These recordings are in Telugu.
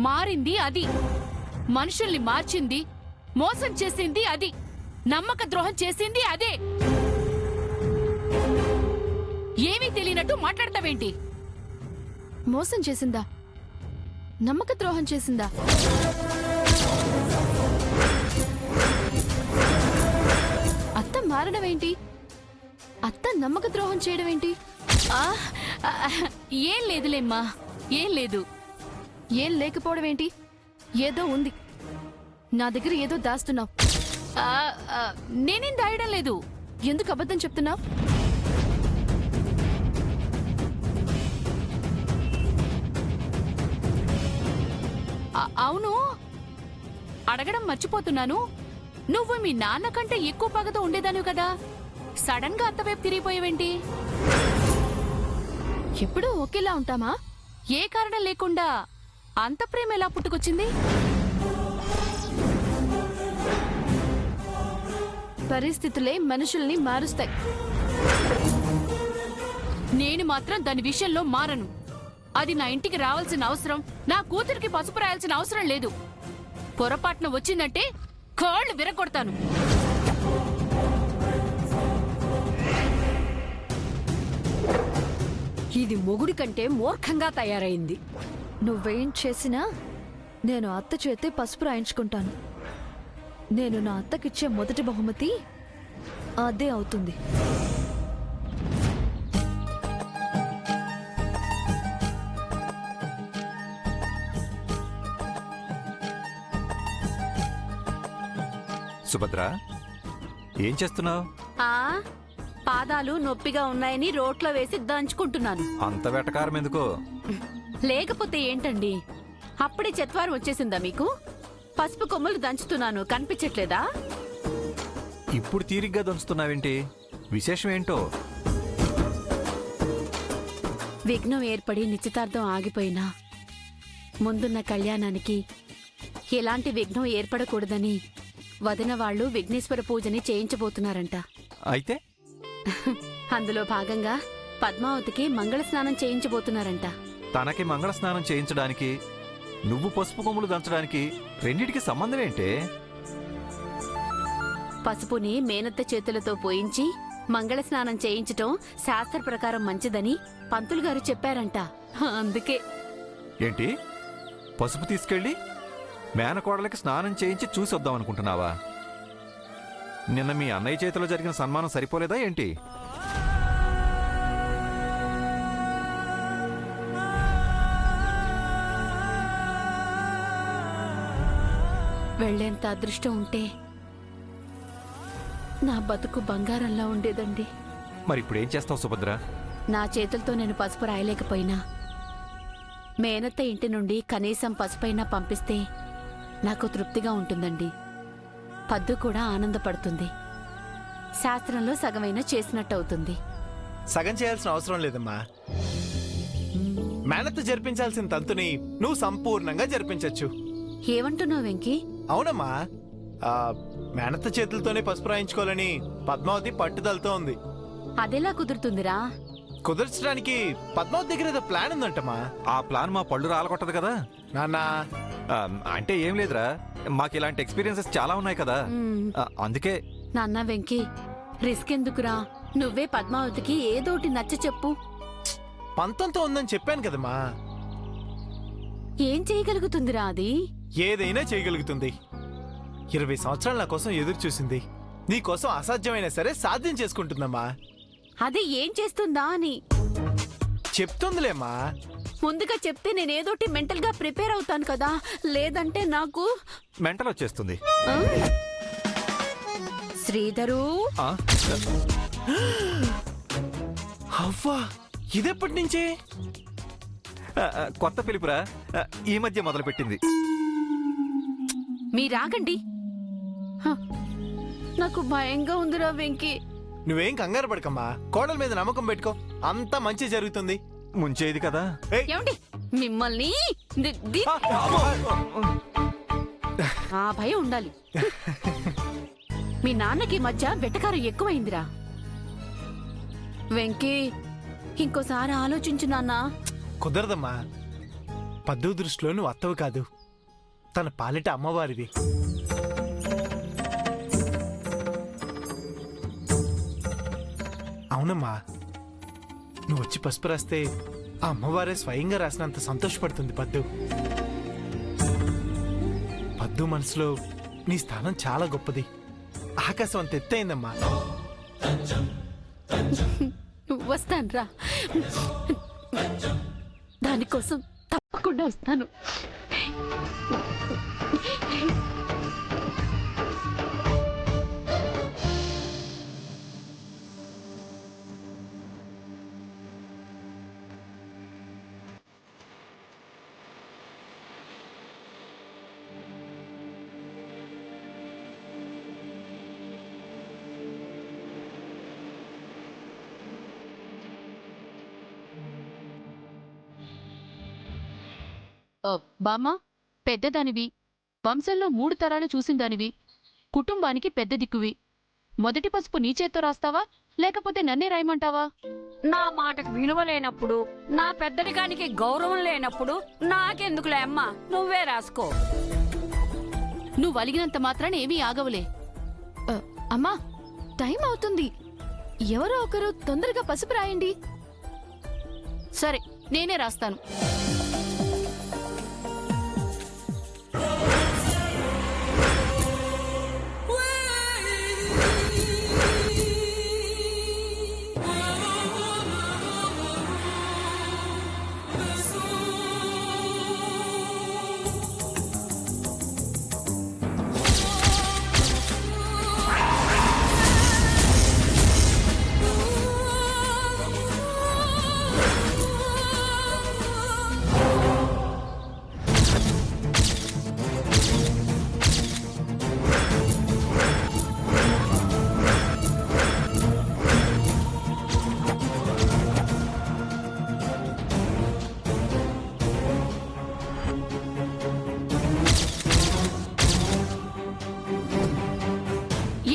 మారింది అది, మనుషుల్ని మార్చింది, మోసం చేసింది అది, నమ్మక ద్రోహం చేసింది అదే. ఏమీ తెలియనట్టు మాట్లాడతావేంటి? మోసం చేసిందా? నమ్మక ద్రోహం చేసిందా? అత్త మారడమేంటి? అత్త నమ్మక ద్రోహం చేయడమేంటి? ఏం లేదులేమ్మా, ఏం లేదు. ఏం లేకపోవడం ఏంటి? ఏదో ఉంది. నా దగ్గర ఏదో దాస్తున్నావు. నేనేం దాయడం లేదు. ఎందుకు అబద్ధం చెప్తున్నావు? అవును, అడగడం మర్చిపోతున్నాను. నువ్వు మీ నాన్న కంటే ఎక్కువ పగతో ఉండేదాను కదా, సడన్ గా అత్తవైపు తిరిగిపోయావేంటి? ఎప్పుడూ ఒకేలా ఉంటామా? ఏ కారణం లేకుండా అంత ప్రేమ ఎలా పుట్టుకొచ్చింది? పరిస్థితులే మనుషుల్ని మారుస్తాయి. నేను మాత్రం దాని విషయంలో మారను. అది నా ఇంటికి రావాల్సిన అవసరం, నా కూతురికి పసుపు రాయాల్సిన అవసరం లేదు. పొరపాటున వచ్చిందంటే కాళ్ళు విరగొడతాను. ఇది మొగుడి కంటే మూర్ఖంగా తయారైంది. నువ్వేం చేసినా నేను అత్త చేతే పసుపు రాయించుకుంటాను. నేను నా అత్తకిచ్చే మొదటి బహుమతి అదే అవుతుంది. సుభద్ర, ఏం చేస్తున్నావు? పాదాలు నొప్పిగా ఉన్నాయని రోట్లో వేసి దంచుకుంటున్నాను. అంత వెటకారం ఎందుకో? లేకపోతే ఏంటండి, అప్పుడే చెత్వారం వచ్చేసిందా మీకు? పసుపు కొమ్ములు దంచుతున్నాను, కనిపించట్లేదా? ఇప్పుడు తీరిగ్గా దంచుతున్నావేంటి? విశేషం ఏంటో? విఘ్నం ఏర్పడి నిశ్చితార్థం ఆగిపోయినా ముందున్న కళ్యాణానికి ఎలాంటి విఘ్నం ఏర్పడకూడదని వదిన వాళ్ళు విఘ్నేశ్వర పూజని చేయించబోతున్నారంట. అయితే అందులో భాగంగా పద్మావతికి మంగళ స్నానం చేయించబోతున్నారంట. తనకి మంగళ స్నానం చేయించడానికి నువ్వు పసుపు కొమ్ములు దంచడానికి రెండిటికి సంబంధం ఏంటే? పసుపుని మేనత్త చేతులతో పోయించి మంగళ స్నానం చేయించటం శాస్త్ర ప్రకారం మంచిదని పంతులు గారు చెప్పారంట. అందుకే. ఏంటి, పసుపు తీసుకెళ్ళి మేనకోడలకి స్నానం చేయించి చూసి వద్దామనుకుంటున్నావా? నిన్న మీ అన్నయ్య చేతిలో జరిగిన సన్మానం సరిపోలేదా ఏంటి? వెళ్లేంత అదృష్టం ఉంటే నా బతుకు బంగారంలా ఉండేదండి. మరిప్పుడేం చేస్తావు సుభద్ర? నా చేతులతో నేను పసుపు రాయలేకపోయినా మేనత్త ఇంటి నుండి కనీసం పసుపైనా పంపిస్తే నాకు తృప్తిగా ఉంటుందండి. పద్దు కూడా ఆనందపడుతుంది. శాస్త్రంలో సగమైనా చేసినట్టవుతుంది. సగం చేయాల్సిన అవసరం లేదమ్మా. మేనత్త జరిపించాల్సిన తంతుని నువ్వు సంపూర్ణంగా జరిపించచ్చు. ఏమంటున్నావు వెంకీ? అవునమ్మా, మేనత్త చేతులతోనే పసుపు రాయించుకోవాలని పద్మావతి పట్టుదలతో ఉంది. అదెలా కుదురుతుందిరా? కుదర్చడానికి పద్మావతి దగ్గర ఏదో ప్లాన్ ఉందంటమ్మా. ఆ ప్లాన్ మా పళ్ళు రాలగొట్టదు కదా నాన్నా. అంటే ఏం లేదురా, మాకు ఇలాంటి ఎక్స్పీరియన్సెస్ చాలా ఉన్నాయి కదా, అందుకే. నాన్న వెంకీ, రిస్క్ ఎందుకురా? నువ్వే పద్మావతికి ఏదోటి నచ్చ చెప్పు. పంతంతో ఉందని చెప్పాను కదమ్మా. ఏం చేయగలుగుతుందిరా అది? ఏదైనా చేయగలుగుతుంది. 20 సంవత్సరాలు నా కోసం ఎదురు చూసింది. నీ కోసం అసాధ్యమైనా సరే సాధ్యం చేసుకుంటుందమ్మా. అదే ఏం చేస్తుందా అని చెప్తుందిలేమ్మా. ముందుగా చెప్తే నేనేదోటి మెంటల్ గా ప్రిపేర్ అవుతాను కదా, లేదంటే నాకు మెంటల్ వచ్చేస్తుంది. శ్రీధరు, అవ్వా, ఇదెప్పటి నుంచే? కొత్త పిలుపురా, ఈ మధ్య మొదలుపెట్టింది. మీరాగండి. నాకు భయంగా ఉందిరా వెంకీ. నువ్వేం కంగారు పడకమ్మా, కోడల మీద నమ్మకం పెట్టుకో, అంతా మంచి జరుగుతుంది. ముంచేది కదా. ఏమండి మిమ్మల్ని ఆ భయం ఉండాలి. మీ నాన్నకి మధ్య వెటకారం ఎక్కువైందిరా వెంకీ. ఇంకోసారి ఆలోచించు నాన్నా. కుదరదమ్మా. పద్దు దృష్టిలో నువ్వు అత్తవు కాదు, తన పాలిట అమ్మవారివి. అవునమ్మా, నువ్వు వచ్చి పసుపు రాస్తే ఆ అమ్మవారే స్వయంగా రాసినంత సంతోషపడుతుంది పద్దు. పద్దు మనసులో నీ స్థానం చాలా గొప్పది, ఆకాశం అంత ఎత్తైందమ్మా. వస్తాను రా, దానికోసం తప్పకుండా వస్తాను. బామ్మ, పెద్దదానివి, వంశంలో 3 తరాలు చూసిందానివి, కుటుంబానికి పెద్ద దిక్కువి. మొదటి పసుపు నీ చేత్తో రాస్తావా, లేకపోతే నన్నే రాయమంటావా? నా మాటకు విలువ లేనప్పుడు, నా పెద్దరికానికి గౌరవం లేనప్పుడు నాకెందుకులే అమ్మా, నువ్వే రాసుకో. నువ్వు అలిగినంత మాత్రాన ఏమీ ఆగవులే. అమ్మా, టైం అవుతుంది. ఎవరో ఒకరు తొందరగా పసుపు రాయండి. సరే, నేనే రాస్తాను.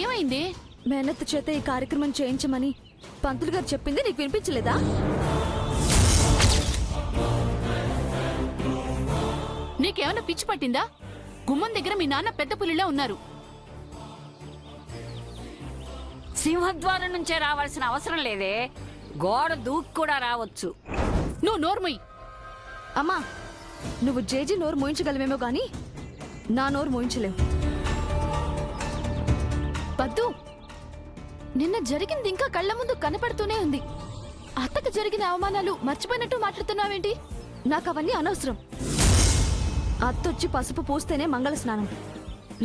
ఏమైంది? మేనత్త చేత ఈ కార్యక్రమం చేయించమని పంతులు గారు చెప్పింది నీకు వినిపించలేదా? నీకేమైనా పిచ్చి పట్టిందా? గుమ్మం దగ్గర మీ నాన్న పెద్ద పులిలా ఉన్నారు. సింహద్వారం నుంచే రావాల్సిన అవసరం లేదే, గోడ దూకి కూడా రావచ్చు. నువ్వు నోర్మొయ్. అమ్మా, నువ్వు జేజీ నోరు మోయించగలవేమో గాని నా నోరు మోయించలేవు. పద్దు, నిన్న జరిగింది ఇంకా కళ్ళ ముందు కనపడుతూనే ఉంది. అత్తకు జరిగిన అవమానాలు మర్చిపోయినట్టు మాట్లాడుతున్నావేంటి? నాకు అవన్నీ అనవసరం. అత్తొచ్చి పసుపు పూస్తేనే మంగళ స్నానం,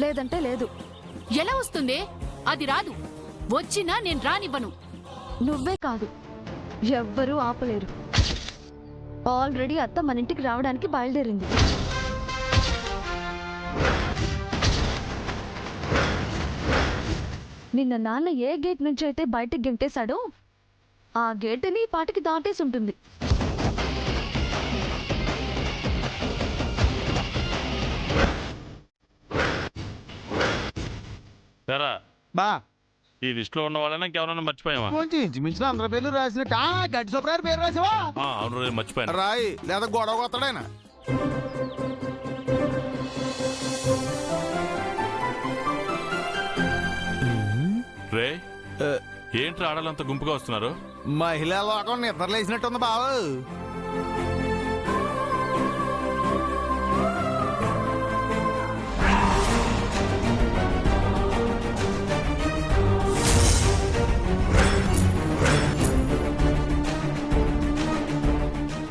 లేదంటే లేదు. ఎలా వస్తుంది? అది రాదు. వచ్చినా నేను రానివ్వను. నువ్వే కాదు, ఎవ్వరూ ఆపలేరు. ఆల్రెడీ అత్త మన ఇంటికి రావడానికి బయలుదేరింది. నిన్న నాన్న ఏ గేట్ నుంచి అయితే బయటికి గెంటేశాడో ఆ గేటుని పాటికి దాటేసి ఉంటుంది. సరా బా ఈ లిస్ట్ లో ఉన్న వాళ్ళైనా ఇంకెవరైనా మర్చిపోయావా? కొంచెం ఇంచుమించిన అందరి పేర్లు రాసినట్టు గడ్డి సూపర్ పేరు రాసావా? అవును రే, మర్చిపోయాను. రాయి లేదా గొడవ కొత్తడైనా. రే, ఏంట్రా ఆడాలంత గుంపుగా వస్తున్నారు? మహిళా లోకం నిద్రలేసినట్టుంది బావు.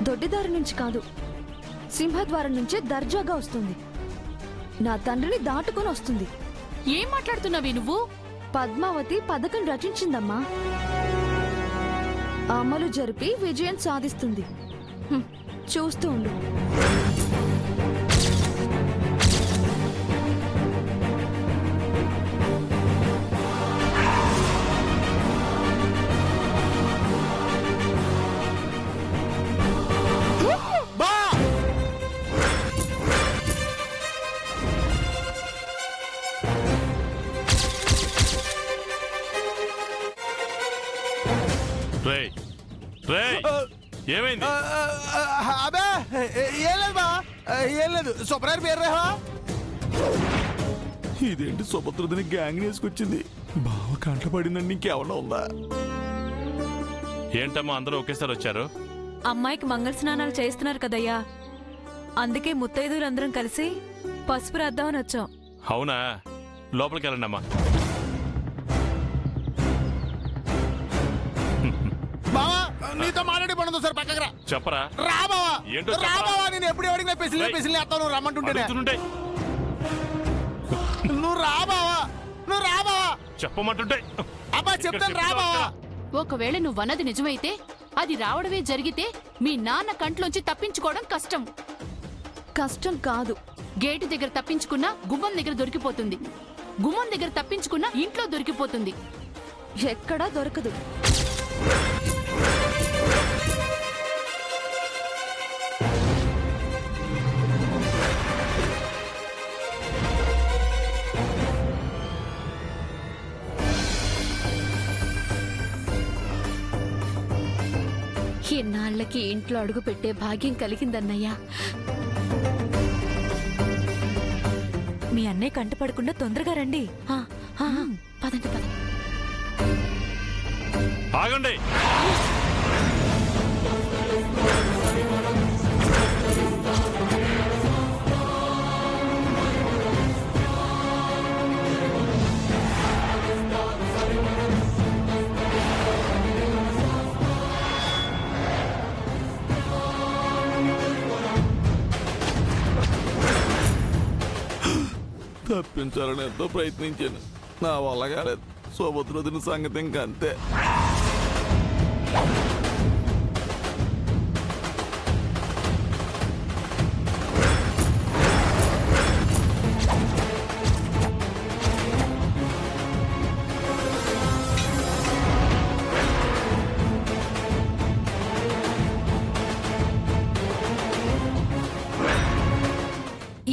దొడ్డిదారి నుంచి కాదు, సింహద్వారం నుంచే దర్జాగా వస్తుంది. నా తండ్రిని దాటుకొని వస్తుంది. ఏం మాట్లాడుతున్నావే నువ్వు? పద్మావతి పథకం రచించిందమ్మా. అమలు జరిపి విజయం సాధిస్తుంది. చూస్తూ ఉండు. రే రే, ఏమైంది? అబే ఏం లేదు బా. ఏం లేదు సుబ్రాయర్ పేరు రావా ఇదేంటి సుభద్రదని గ్యాంగ్ వేసుకొచ్చింది బావ కంట పడిందండి ఇంకేమన్నా ఉందా ఏంటమ్మా అందరూ ఒకేసారి వచ్చారు? అమ్మాయికి మంగళ స్నానాలు చేస్తున్నారు కదయ్యా, అందుకే ముత్తైదువులందరం కలిసి పసుపు రాద్దామని వచ్చాం. అవునా, లోపలికి వెళ్ళండి అమ్మా. బావా నీతో మాట్లాడి పడదు సార్ పక్కకు రా చెప్పరా రా బావా ఏంటో రా చెప్పరా? బావా నేను ఎప్పుడు ఎవడికి పెసిలి రేయ్. పెసిలి వేస్తావు నువ్వు రమ్మంటుంటేనే అడుగుతుంటే నువ్వు రా బావా నువ్వు రా బావా చెప్పమంటుంటే అబ్బా చెప్తాను రా బావా ఒకవేళ నువ్వన్నది నిజమైతే అది రావడమే జరిగితే మీ నాన్న కంట్లోంచి తప్పించుకోవడం కష్టం. కష్టం కాదు. గేటు దగ్గర తప్పించుకున్నా గుమ్మం దగ్గర దొరికిపోతుంది, గుమ్మం దగ్గర తప్పించుకున్నా ఇంట్లో దొరికిపోతుంది. ఎక్కడా దొరకదు. ఎన్నాళ్ళకి ఇంట్లో అడుగు పెట్టే భాగ్యం కలిగిందన్నయ్యా. మీ అన్నయ్య కంట పడకుండా తొందరగా రండి. పదండి పదండి. ఆగండి. తప్పించాలని ఎంతో ప్రయత్నించాను, నా వల్ల కాలేదు. సుభద్రదిన సంగతి ఇంకా అంతే.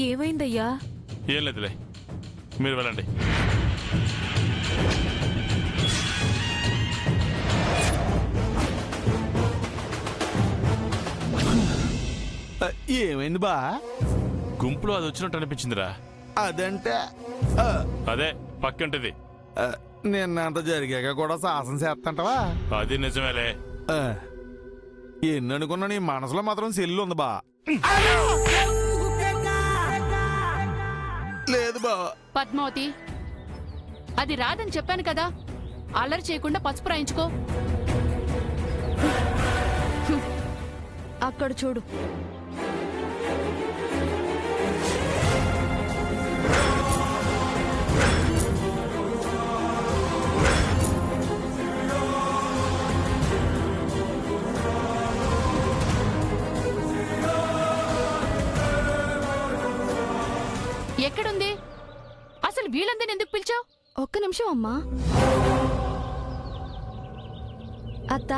ఏమైందయ్యా? ఏం లేదులే, మీరు వెళ్ళండి. ఏమైంది బా? గుంపులో అది వచ్చినట్టు అనిపించిందిరా. అదంటే అదే పక్కంటిది. నిన్నంత జరిగాక కూడా సాహసం చేస్తంటవా? అది నిజమేలే. ఎన్ని అనుకున్నా నీ మనసులో మాత్రం సెల్లు ఉంది బా. లేదు బా. పద్మావతి, అది రాదని చెప్పాను కదా, అల్లరి చేయకుండా పసుపు రాయించుకో. అక్కడ చూడు. ఎక్కడుంది? అసలు వీళ్ళందరిని ఎందుకు పిలిచావు? ఒక్క నిమిషం అమ్మా. అత్త,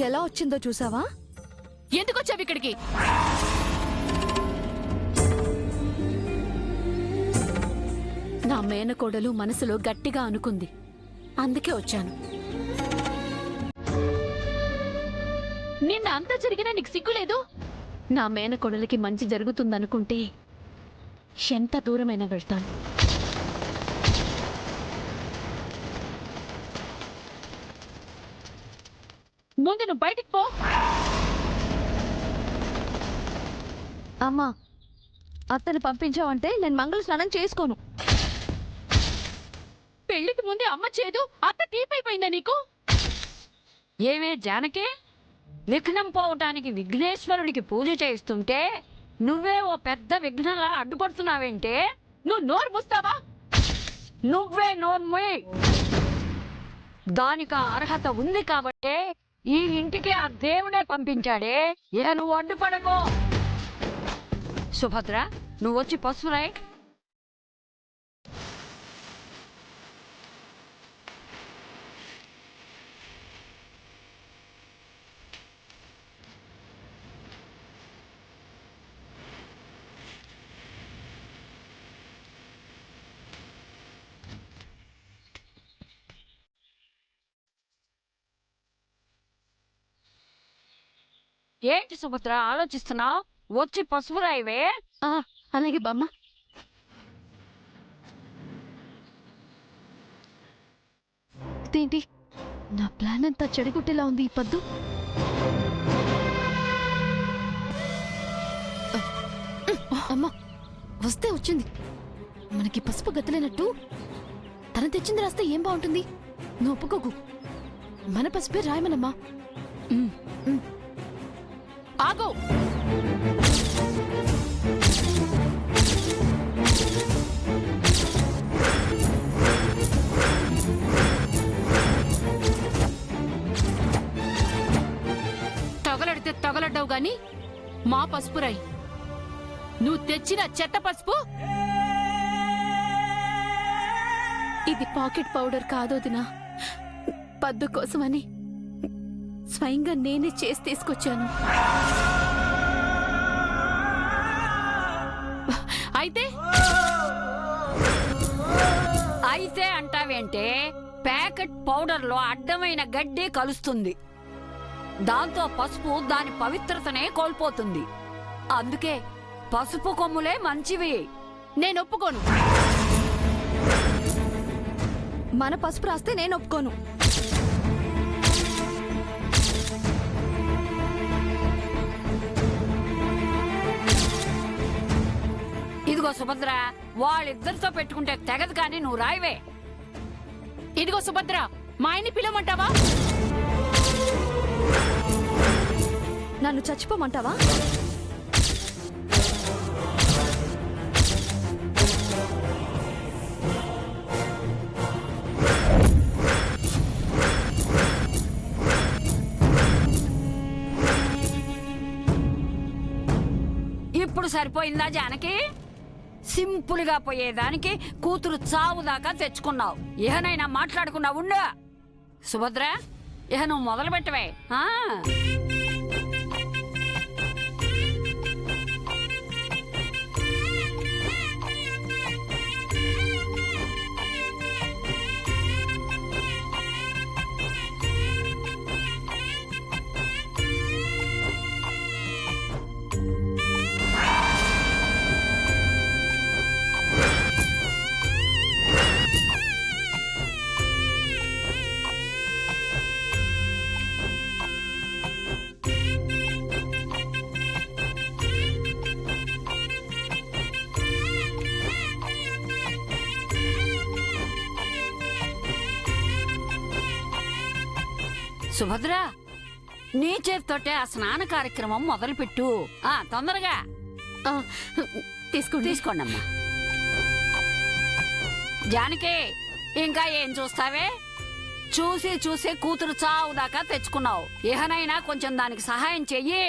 ఎలా వచ్చిందో చూసావా? ఎందుకు వచ్చావు ఇక్కడికి? నా మేనకోడలు మనసులో గట్టిగా అనుకుంది, అందుకే వచ్చాను. నిన్న అంతా జరిగినా నీకు సిగ్గులేదు? నా మేనకోడలికి మంచి జరుగుతుందనుకుంటే ఎంత దూరమైనా వెళ్తాను. ముందు నువ్వు బయటికి పో. అమ్మా, అత్తని పంపించావంటే నేను మంగళ స్నానం చేసుకోను. పెళ్లికి ముందే అమ్మ చేదు, అత్త తీపైపోయిందా నీకు? ఏమే జానకి, విఘ్నం పోవటానికి విఘ్నేశ్వరుడికి పూజ చేస్తుంటే నువ్వే ఓ పెద్ద విఘ్నంలా అడ్డుపడుతున్నావేంటే? నువ్వు నోరు మూస్తావా? నువ్వే నోర్మోయ్. దానికి ఆ అర్హత ఉంది కాబట్టే ఈ ఇంటికి ఆ దేవుడే పంపించాడే. ఇక నువ్వు అడ్డుపడకో. సుభద్ర, నువ్వు వచ్చి పసురాయ్. ఏంటి సుభద్ర ఆలోచిస్తున్నావు? వచ్చి పసుపు రాయివే. అలాగే బామ్మ. ఇదేంటి, నా ప్లాన్ అంతా చెడగొట్టేలా ఉంది ఈ పద్దు. అమ్మా, వస్తే వచ్చింది. మనకి పసుపు గతలేనట్టు తన తెచ్చింది రాస్తే ఏం బాగుంటుంది? నువ్వు ఒప్పుకోకు. మన పసుపే రాయమనమ్మా. ఆగో. తగలడితే తగలడ్డావు గాని మా పసుపు రాయి. నువ్వు తెచ్చిన చెత్త పసుపు. ఇది పాకెట్ పౌడర్ కాదోదినా, పద్దు కోసమని స్వయంగా నేనే చేసి తీసుకొచ్చాను. అయితే అయితే అంటావేంటే, ప్యాకెట్ పౌడర్ లో అడ్డమైన గడ్డి కలుస్తుంది. దాంతో పసుపు దాని పవిత్రతనే కోల్పోతుంది. అందుకే పసుపు కొమ్ములే మంచివి. నేను ఒప్పుకోను. మన పసుపు రాస్తే నేను ఒప్పుకోను. ఇదిగో సుభద్ర, వాళ్ళిద్దరితో పెట్టుకుంటే తెగదు కానీ నువ్వు రాయవే. ఇదిగో సుభద్ర, మా ఆయన్ని పిలవమంటావా? నన్ను చచ్చిపోమంటావా? ఇప్పుడు సరిపోయిందా జానకి? సింపుల్ గా పోయేదానికి కూతురు చావు దాకా తెచ్చుకున్నావు. ఇహనైనా మాట్లాడుకున్నావు. ఉండు సుభద్ర, ఇహ నువ్వు మొదలు పెట్టవే. సుభద్ర, నీ చేతితోటే ఆ స్నాన కార్యక్రమం మొదలుపెట్టు. తొందరగా తీసుకోండి అమ్మా. జానకి, ఇంకా ఏం చూస్తావే? చూసి చూసి కూతురు చావు దాకా తెచ్చుకున్నావు. ఇహనైనా కొంచెం దానికి సహాయం చెయ్యి.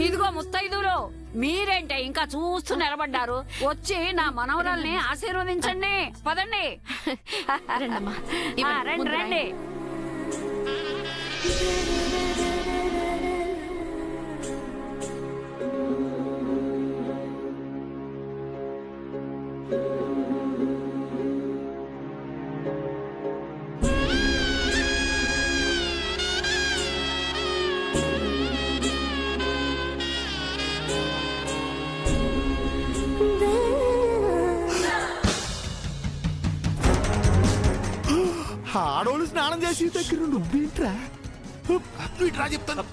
ఇదిగో ముత్తైదులు, మీరేంటే ఇంకా చూస్తూ నిలబడ్డారు? వచ్చి నా మనవరాల్ని ఆశీర్వదించండి. పదండి. రండి రండి. స్నానం చేసి దగ్గర నువ్వేంట్రా? వీట్రా చెప్తాను.